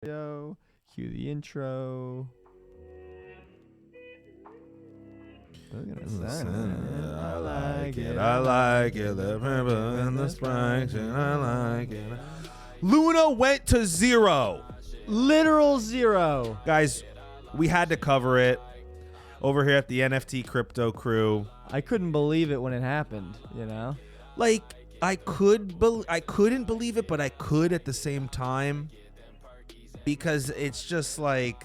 Yo, cue the intro. Look at us. I like it. I like it. The purple and the spikes, and I like it. Luna went to zero. Literal zero. Guys, we had to cover it over here at the NFT crypto crew. I couldn't believe it when it happened, you know? Like, I couldn't believe it, but I could at the same time. Because it's just like,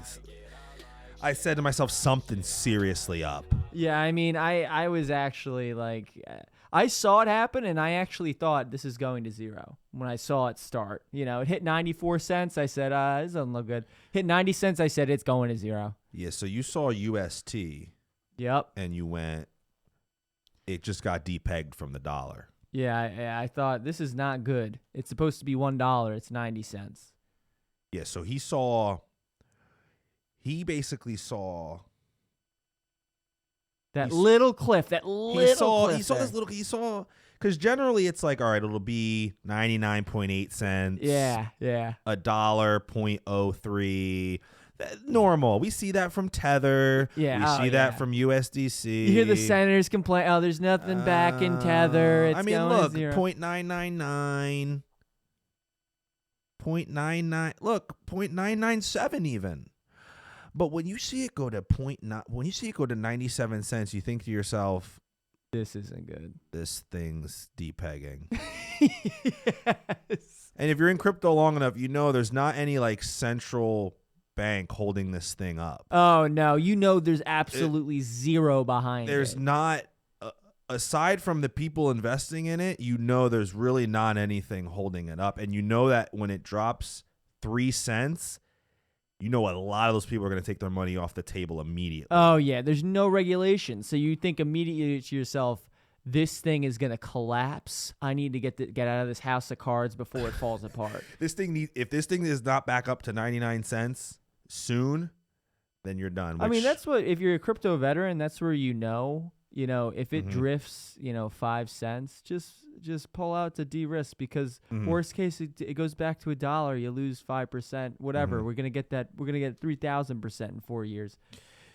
I said to myself, something's seriously up. Yeah, I mean, I was actually like, I saw it happen, and I actually thought this is going to zero when I saw it start. You know, it hit 94 cents. I said, this doesn't look good. Hit 90 cents. I said, it's going to zero. Yeah, so you saw UST. Yep. And you went, it just got depegged from the dollar. Yeah, I thought this is not good. It's supposed to be $1. It's 90 cents. Yeah, so he basically saw that little cliff. He saw this little. He saw because generally it's like, all right, it'll be 99.8 cents. Yeah. $1.03. Normal. We see that from Tether. Yeah, we see that from USDC. You hear the senators complain, oh, there's nothing back in Tether. It's look, zero. 0.999. 0.99. Look, 0.997 even. But when you see it go to 97 cents, you think to yourself, this isn't good. This thing's depegging. Yes. And if you're in crypto long enough, you know there's not any like central bank holding this thing up. Oh no, you know there's absolutely zero behind there's it. There's not aside from the people investing in it, you know there's really not anything holding it up. And you know that when it drops 3 cents, you know a lot of those people are going to take their money off the table immediately. Oh, yeah. There's no regulation. So you think immediately to yourself, this thing is going to collapse. I need to get out of this house of cards before it falls apart. If this thing is not back up to 99 cents soon, then you're done. I mean, that's what, if you're a crypto veteran, that's where you know, if it drifts, 5 cents, just pull out to de-risk because worst case, it goes back to $1. You lose 5%, whatever. We're going to get 3,000% in 4 years.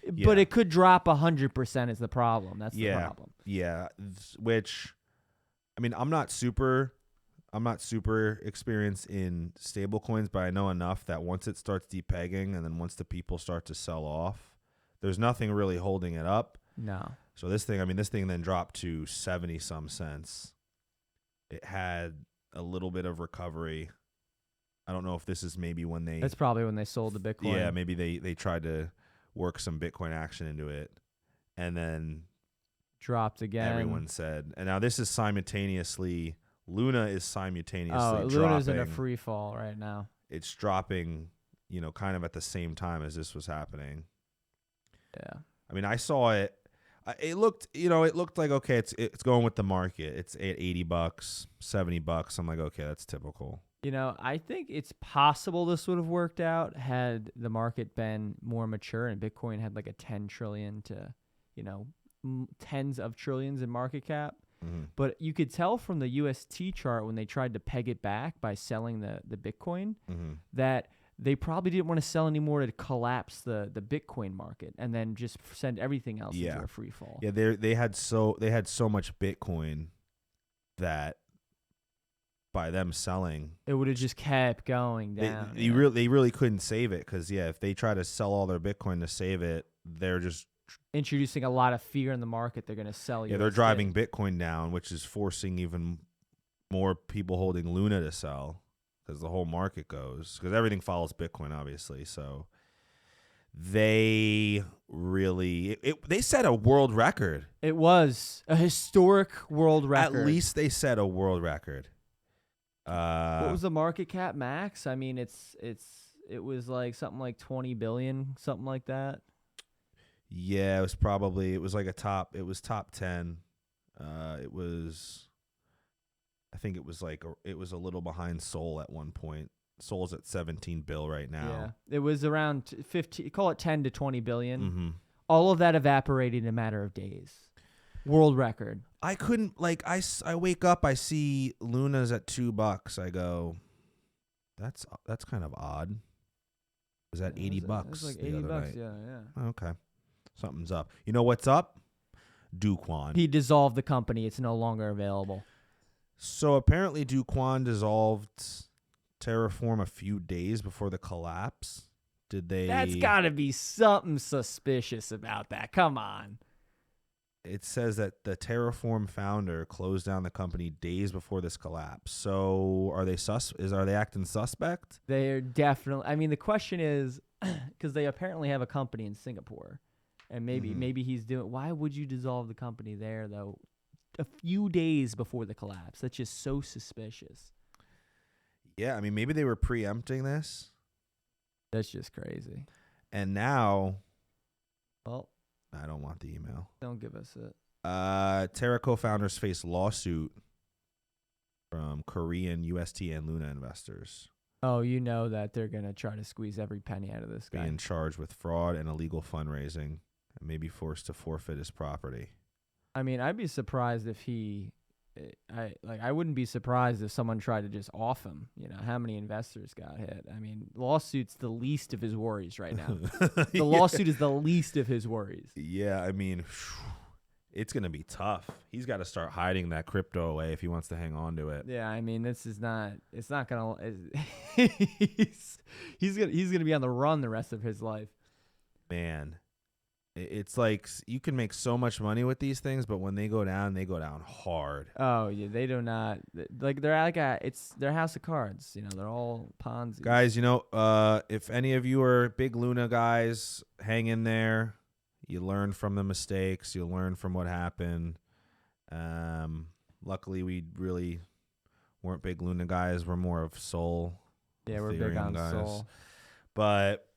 Yeah. But it could drop 100% is the problem. That's the problem. Yeah. Which, I mean, I'm not super experienced in stable coins, but I know enough that once it starts depegging and then once the people start to sell off, there's nothing really holding it up. No. So this thing then dropped to 70 some cents. It had a little bit of recovery. I don't know if this is maybe when that's probably when they sold the Bitcoin. Yeah, maybe they tried to work some Bitcoin action into it and then dropped again. Everyone said, and now this is simultaneously, Luna is simultaneously dropping. Luna's in a free fall right now. It's dropping, kind of at the same time as this was happening. Yeah. I mean, I saw it. It looked like, okay, it's going with the market. It's at $80, $70. I'm like, okay, that's typical. I think it's possible this would have worked out had the market been more mature and Bitcoin had like a 10 trillion to, tens of trillions in market cap. Mm-hmm. But you could tell from the UST chart when they tried to peg it back by selling the Bitcoin that they probably didn't want to sell anymore to collapse the Bitcoin market and then just send everything else into a free fall. Yeah, they had so much Bitcoin that by them selling, it would have just kept going down. They really couldn't save it because if they try to sell all their Bitcoin to save it, they're just introducing a lot of fear in the market. They're going to sell you. Yeah, they're driving Bitcoin down, which is forcing even more people holding Luna to sell. As the whole market goes, because everything follows Bitcoin, obviously. So they really they set a world record. It was a historic world record. At least they set a world record. What was the market cap max? I mean, it was like something like 20 billion, something like that. Yeah, it was like top 10. I think it was a little behind Sol at one point. Sol's at 17 bill right now. Yeah, it was around 15. Call it 10 to 20 billion. Mm-hmm. All of that evaporated in a matter of days. World record. I couldn't I wake up, I see Luna's at $2. I go, that's kind of odd. Was that $80? It was like $80. Night? Yeah. Okay. Something's up. You know what's up? Duquan. He dissolved the company. It's no longer available. So apparently Duquan dissolved Terraform a few days before the collapse. Did they? That's got to be something suspicious about that. Come on. It says that the Terraform founder closed down the company days before this collapse. So are they are they acting suspect? They're definitely. I mean, the question is, because they apparently have a company in Singapore, and maybe he's doing. Why would you dissolve the company there though? A few days before the collapse. That's just so suspicious. Yeah, I mean, maybe they were preempting this. That's just crazy. And now, well, I don't want the email. Don't give us it. Terra co-founders face lawsuit from Korean UST and Luna investors. Oh, you know that they're going to try to squeeze every penny out of this guy. Being charged with fraud and illegal fundraising and may be forced to forfeit his property. I mean, I'd be surprised if I wouldn't be surprised if someone tried to just off him. You know, how many investors got hit? I mean, lawsuit's the least of his worries right now. The lawsuit is the least of his worries. Yeah, I mean, it's going to be tough. He's got to start hiding that crypto away if he wants to hang on to it. Yeah, I mean, it's not going to, he's going to be on the run the rest of his life. Man, it's like you can make so much money with these things, but when they go down hard. Oh yeah, they do not they're like it's their house of cards. You know, they're all Ponzi. Guys, you know, if any of you are big Luna guys, hang in there. You learn from the mistakes. You learn from what happened. Luckily, we really weren't big Luna guys. We're more of Sol. Yeah, we're Ethereum big on guys. Sol. But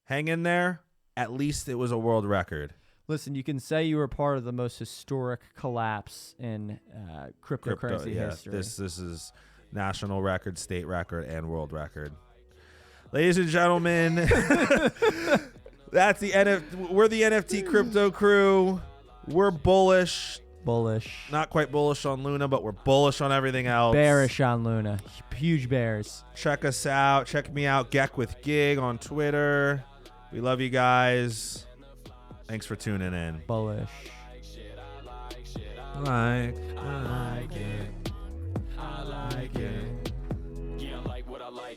hang in there. At least it was a world record. Listen, you can say you were part of the most historic collapse in cryptocurrency history. This is national record, state record, and world record. Ladies and gentlemen, that's we're the NFT crypto crew. We're bullish. Not quite bullish on Luna, but we're bullish on everything else. Bearish on Luna. Huge bears. Check us out. Check me out, Geck with Gig on Twitter. We love you guys. Thanks for tuning in. Bullish. I like it.